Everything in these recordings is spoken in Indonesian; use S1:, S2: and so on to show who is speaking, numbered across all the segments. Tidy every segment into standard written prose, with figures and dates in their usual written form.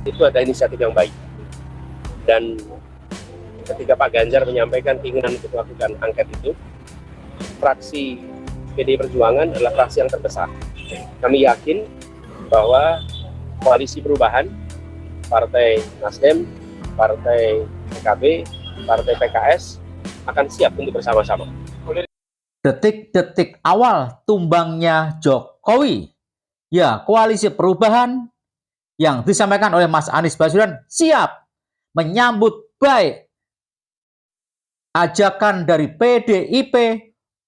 S1: itu ada inisiatif yang baik. Dan ketika Pak Ganjar menyampaikan keinginan untuk melakukan angket itu, fraksi PDI Perjuangan adalah fraksi yang terbesar. Kami yakin bahwa koalisi perubahan, Partai Nasdem, Partai PKB, Partai PKS akan siap untuk bersama-sama.
S2: Detik-detik awal tumbangnya Jokowi, ya koalisi perubahan yang disampaikan oleh Mas Anies Baswedan siap menyambut baik ajakan dari PDIP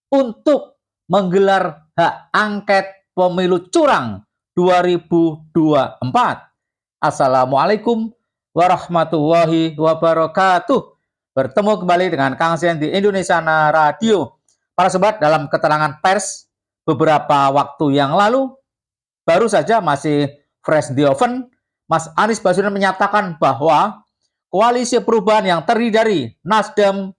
S2: untuk menggelar hak angket pemilu curang 2024. Assalamualaikum warahmatullahi wabarakatuh. Bertemu kembali dengan Kang Sen di Indonesia Radio. Para sobat, dalam keterangan pers beberapa waktu yang lalu, baru saja masih fresh di oven, Mas Anies Baswedan menyatakan bahwa koalisi perubahan yang terdiri dari Nasdem,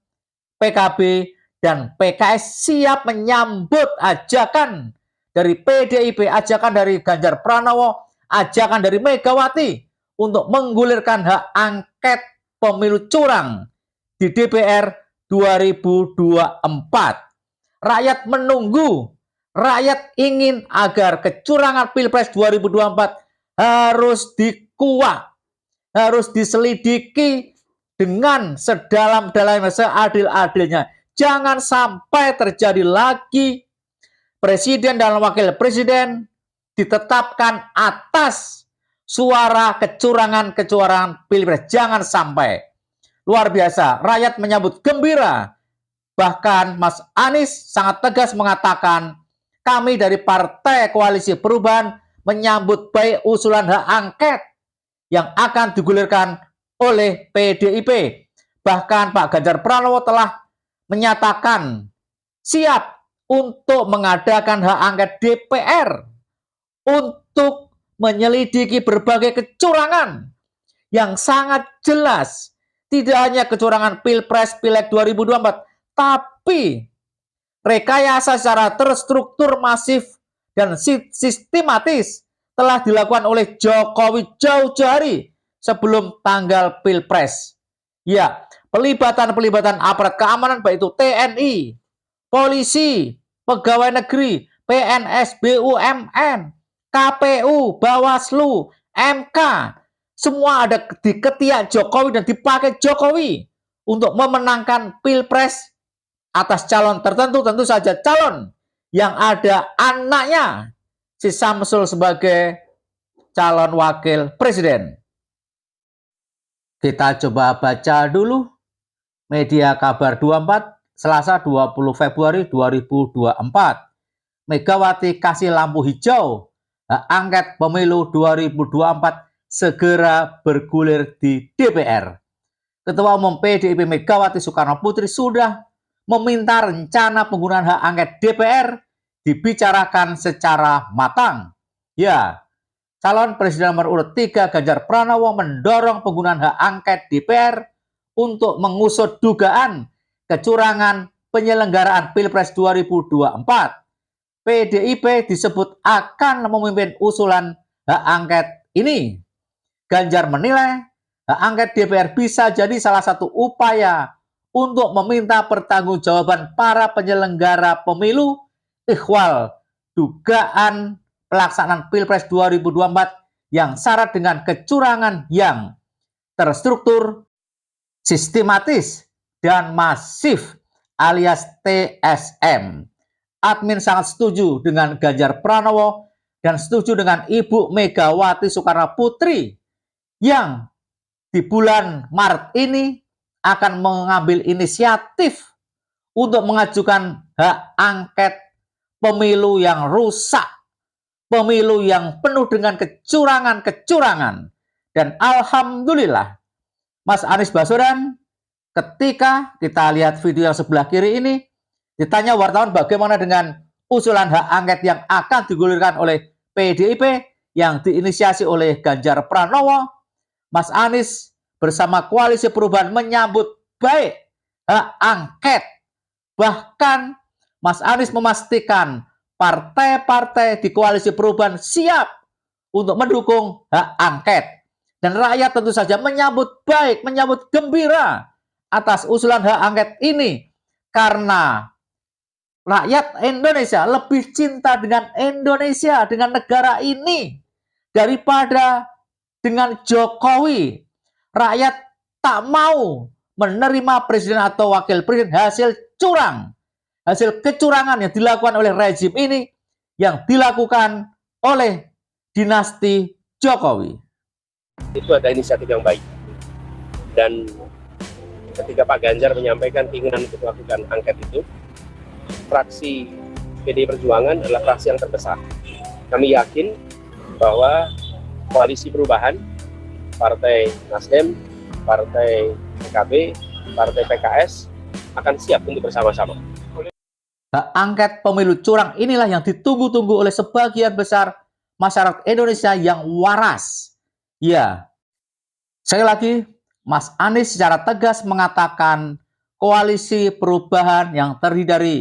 S2: PKB, dan PKS siap menyambut ajakan dari PDIP, ajakan dari Ganjar Pranowo, ajakan dari Megawati untuk menggulirkan hak angket pemilu curang di DPR 2024. Rakyat menunggu, rakyat ingin agar kecurangan Pilpres 2024 harus dikuak, harus diselidiki dengan sedalam-dalamnya, seadil-adilnya. Jangan sampai terjadi lagi presiden dan wakil presiden ditetapkan atas suara kecurangan Pilpres. Jangan sampai. Luar biasa, rakyat menyambut gembira. Bahkan Mas Anies sangat tegas mengatakan, kami dari Partai Koalisi Perubahan menyambut baik usulan hak angket yang akan digulirkan oleh PDIP. Bahkan Pak Ganjar Pranowo telah menyatakan siap untuk mengadakan hak angket DPR untuk menyelidiki berbagai kecurangan yang sangat jelas. Tidak hanya kecurangan Pilpres, Pileg 2024, tapi rekayasa secara terstruktur, masif, dan sistematis telah dilakukan oleh Jokowi jauh-jauh hari sebelum tanggal Pilpres. Ya, pelibatan aparat keamanan baik itu TNI, polisi, pegawai negeri, PNS, BUMN, KPU, Bawaslu, MK, semua ada di ketiak Jokowi dan dipakai Jokowi untuk memenangkan Pilpres atas calon tertentu, tentu saja calon yang ada anaknya si Samsul sebagai calon wakil presiden. Kita coba baca dulu media kabar 24 Selasa 20 Februari 2024. Megawati kasih lampu hijau, hak angket pemilu 2024 segera bergulir di DPR. Ketua Umum PDIP Megawati Soekarno Putri sudah meminta rencana penggunaan hak angket DPR dibicarakan secara matang. Ya, calon presiden nomor urut 3 Ganjar Pranowo mendorong penggunaan hak angket DPR untuk mengusut dugaan kecurangan penyelenggaraan Pilpres 2024. PDIP disebut akan memimpin usulan hak angket ini. Ganjar menilai hak angket DPR bisa jadi salah satu upaya untuk meminta pertanggungjawaban para penyelenggara pemilu ikhwal dugaan pelaksanaan Pilpres 2024 yang syarat dengan kecurangan yang terstruktur, sistematis, dan masif alias TSM. Admin sangat setuju dengan Ganjar Pranowo dan setuju dengan Ibu Megawati Soekarno Putri yang di bulan Maret ini akan mengambil inisiatif untuk mengajukan hak angket pemilu yang rusak, pemilu yang penuh dengan kecurangan-kecurangan. Dan alhamdulillah, Mas Anies Baswedan ketika kita lihat video yang sebelah kiri ini, ditanya wartawan bagaimana dengan usulan hak angket yang akan digulirkan oleh PDIP yang diinisiasi oleh Ganjar Pranowo, Mas Anies bersama Koalisi Perubahan menyambut baik hak angket. Bahkan Mas Anies memastikan partai-partai di Koalisi Perubahan siap untuk mendukung hak angket. Dan rakyat tentu saja menyambut baik, menyambut gembira atas usulan hak angket ini. Karena rakyat Indonesia lebih cinta dengan Indonesia, dengan negara ini, daripada dengan Jokowi. Rakyat tak mau menerima presiden atau wakil presiden hasil curang, hasil kecurangan yang dilakukan oleh rezim ini, yang dilakukan oleh dinasti Jokowi.
S1: Itu ada inisiatif yang baik. Dan ketika Pak Ganjar menyampaikan keinginan untuk melakukan angket itu, fraksi PDI Perjuangan adalah fraksi yang terbesar. Kami yakin bahwa koalisi perubahan, Partai Nasdem, Partai PKB, Partai PKS akan siap untuk bersama-sama.
S2: Hak angket pemilu curang inilah yang ditunggu-tunggu oleh sebagian besar masyarakat Indonesia yang waras. Ya, sekali lagi, Mas Anies secara tegas mengatakan koalisi perubahan yang terdiri dari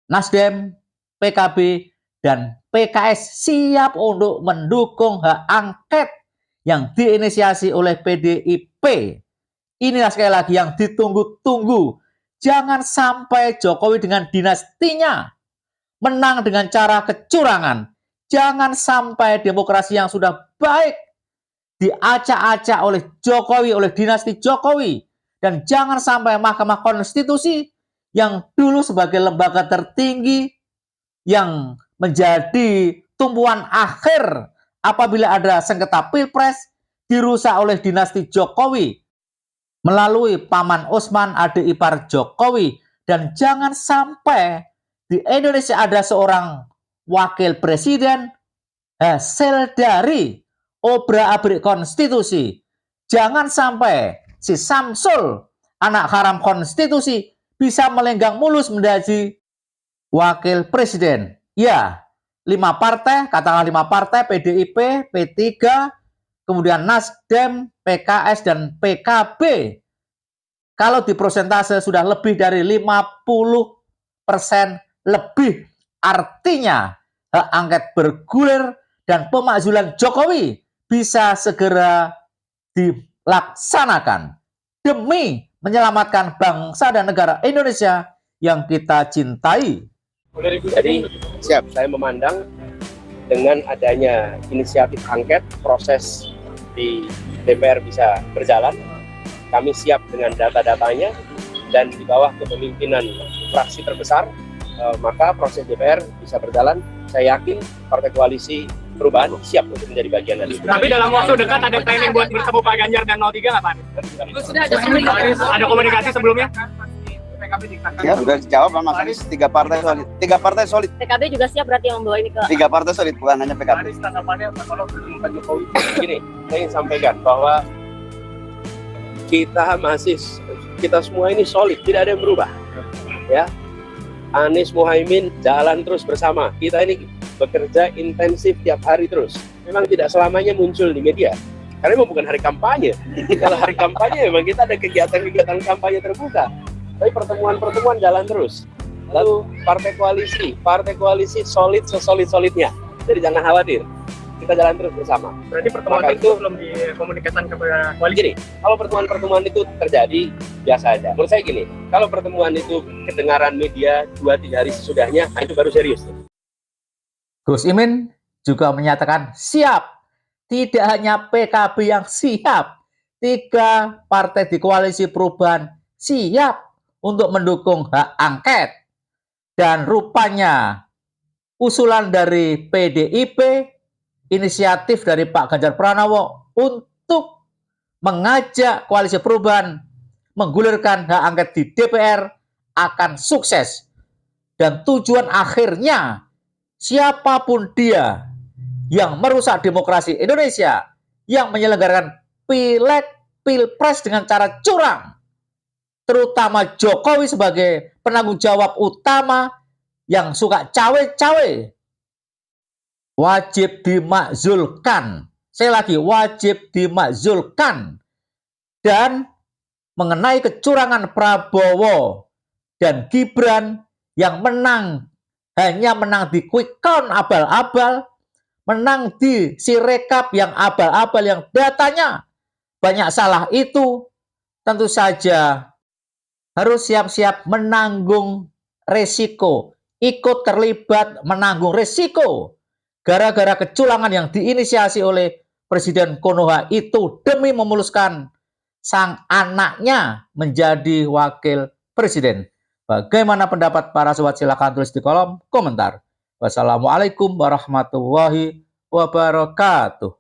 S2: Nasdem, PKB, dan PKS siap untuk mendukung hak angket yang diinisiasi oleh PDIP. Inilah sekali lagi yang ditunggu-tunggu. Jangan sampai Jokowi dengan dinastinya menang dengan cara kecurangan. Jangan sampai demokrasi yang sudah baik diacak-acak oleh Jokowi, oleh dinasti Jokowi. Dan jangan sampai Mahkamah Konstitusi yang dulu sebagai lembaga tertinggi, yang menjadi tumpuan akhir apabila ada sengketa pilpres, dirusak oleh dinasti Jokowi melalui Paman Usman, adik ipar Jokowi. Dan jangan sampai di Indonesia ada seorang wakil presiden hasil dari obrak-abrik konstitusi. Jangan sampai si Samsul, anak haram konstitusi, bisa melenggang mulus menjadi wakil presiden. Ya, 5 partai, katakanlah 5 partai, PDIP, P3, kemudian Nasdem, PKS, dan PKB. Kalau di persentase sudah lebih dari 50% lebih, artinya hak angket bergulir dan pemakzulan Jokowi bisa segera dilaksanakan demi menyelamatkan bangsa dan negara Indonesia yang kita cintai.
S1: Jadi siap, saya memandang dengan adanya inisiatif angket, proses di DPR bisa berjalan. Kami siap dengan data-datanya, dan di bawah kepemimpinan fraksi terbesar, maka proses DPR bisa berjalan. Saya yakin Partai Koalisi Perubahan siap untuk menjadi bagian dari itu.
S3: Tapi dalam waktu dekat ada planning buat bertemu Pak Ganjar dan 03 nggak Pak?
S4: Sudah ada komunikasi.
S3: Ada komunikasi sebelumnya?
S5: Ya, udah dijawab sama Mas Anies, 3 partai solid. 3 partai solid.
S4: PKB juga siap berarti yang membawa ini ke
S5: 3 partai solid, bukan hanya PKB.
S1: Gini, saya ingin sampaikan bahwa kita semua ini solid, tidak ada yang berubah. Ya, Anies Muhaimin jalan terus bersama. Kita ini bekerja intensif tiap hari terus. Memang tidak selamanya muncul di media, karena memang bukan hari kampanye. Kalau hari kampanye memang kita ada kegiatan-kegiatan kampanye terbuka. Tapi pertemuan-pertemuan jalan terus. Lalu partai koalisi solid sesolid-solidnya. Jadi jangan khawatir, kita jalan terus bersama.
S3: Berarti pertemuan
S1: Maka
S3: itu belum dikomunikasikan kepada koalisi?
S1: Gini, kalau pertemuan-pertemuan itu terjadi, biasa aja. Menurut saya gini, kalau pertemuan itu kedengaran media 2-3 hari sesudahnya, nah itu baru serius.
S2: Gus Imin juga menyatakan siap. Tidak hanya PKB yang siap, 3 partai di koalisi perubahan siap untuk mendukung hak angket. Dan rupanya usulan dari PDIP, inisiatif dari Pak Ganjar Pranowo untuk mengajak koalisi perubahan menggulirkan hak angket di DPR akan sukses. Dan tujuan akhirnya, siapapun dia yang merusak demokrasi Indonesia, yang menyelenggarakan pileg, pilpres dengan cara curang, terutama Jokowi sebagai penanggung jawab utama yang suka cawe-cawe, wajib dimakzulkan. Saya lagi, wajib dimakzulkan. Dan mengenai kecurangan Prabowo dan Gibran yang menang, hanya menang di quick count abal-abal, menang di Sirekap yang abal-abal, yang datanya banyak salah itu, tentu saja harus siap-siap menanggung resiko, ikut terlibat menanggung resiko gara-gara kecurangan yang diinisiasi oleh Presiden Konoha itu demi memuluskan sang anaknya menjadi wakil presiden. Bagaimana pendapat para sobat? Silahkan tulis di kolom komentar. Wassalamualaikum warahmatullahi wabarakatuh.